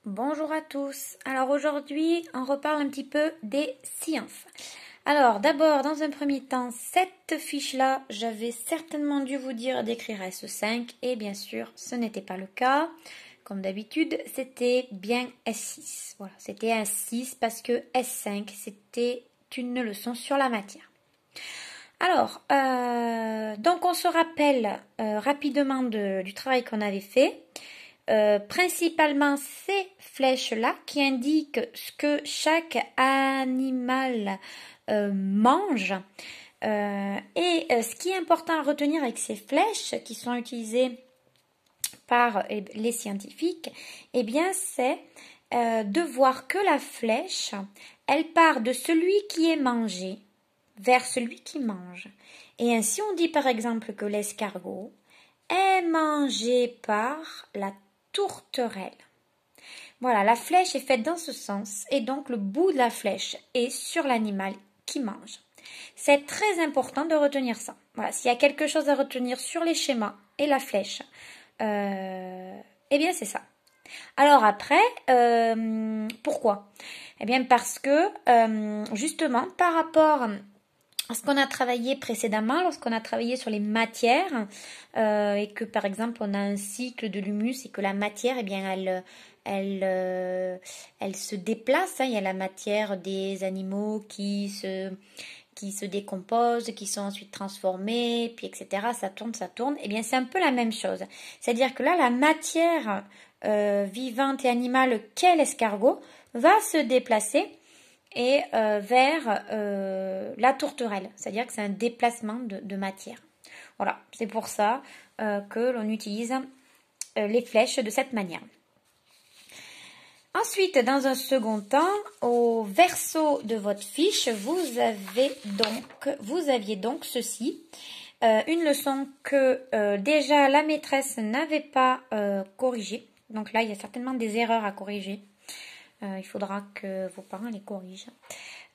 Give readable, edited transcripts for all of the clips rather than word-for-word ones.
Bonjour à tous. Alors aujourd'hui, on reparle un petit peu des sciences. Alors d'abord, dans un premier temps, cette fiche-là, j'avais certainement dû vous dire d'écrire S5 et bien sûr, ce n'était pas le cas. Comme d'habitude, c'était bien S6. Voilà, c'était S6 parce que S5, c'était une leçon sur la matière. Alors, donc on se rappelle rapidement du travail qu'on avait fait. Principalement ces flèches-là qui indiquent ce que chaque animal mange. Et ce qui est important à retenir avec ces flèches qui sont utilisées par les scientifiques, eh bien c'est de voir que la flèche, elle part de celui qui est mangé vers celui qui mange. Et ainsi on dit par exemple que l'escargot est mangé par la tourterelle. Voilà, la flèche est faite dans ce sens et donc le bout de la flèche est sur l'animal qui mange. C'est très important de retenir ça. Voilà, s'il y a quelque chose à retenir sur les schémas et la flèche, eh bien c'est ça. Alors après, pourquoi? Eh bien parce que justement par rapport à ce qu'on a travaillé précédemment, lorsqu'on a travaillé sur les matières, et que par exemple on a un cycle de l'humus et que la matière, eh bien elle se déplace, hein. Il y a la matière des animaux qui se décomposent, qui sont ensuite transformés, puis etc. Ça tourne. Eh bien c'est un peu la même chose. C'est-à-dire que là, la matière vivante et animale qu'est l'escargot va se déplacer et vers la tourterelle, c'est-à-dire que c'est un déplacement de matière. Voilà, c'est pour ça que l'on utilise les flèches de cette manière. Ensuite, dans un second temps, au verso de votre fiche, vous aviez donc ceci, une leçon que déjà la maîtresse n'avait pas corrigée. Donc là, il y a certainement des erreurs à corriger. Il faudra que vos parents les corrigent.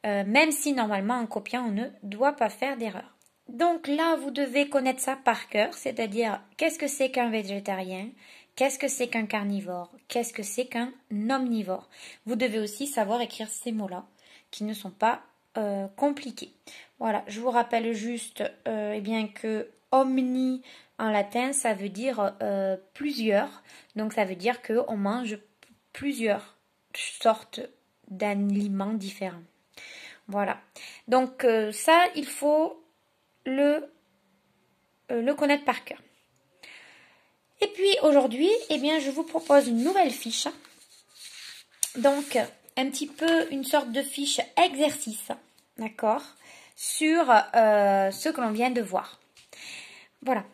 Même si normalement en copiant on ne doit pas faire d'erreur. Donc là vous devez connaître ça par cœur, c'est-à-dire qu'est-ce que c'est qu'un végétarien, qu'est-ce que c'est qu'un carnivore, qu'est-ce que c'est qu'un omnivore. Vous devez aussi savoir écrire ces mots-là qui ne sont pas compliqués. Voilà, je vous rappelle juste eh bien que omni en latin ça veut dire plusieurs, donc ça veut dire qu'on mange plusieurs sortes d'aliments différents. Voilà. Donc ça, il faut le connaître par cœur. Et puis aujourd'hui, eh bien, je vous propose une nouvelle fiche. Donc, un petit peu une sorte de fiche exercice, d'accord, sur ce que l'on vient de voir. Voilà.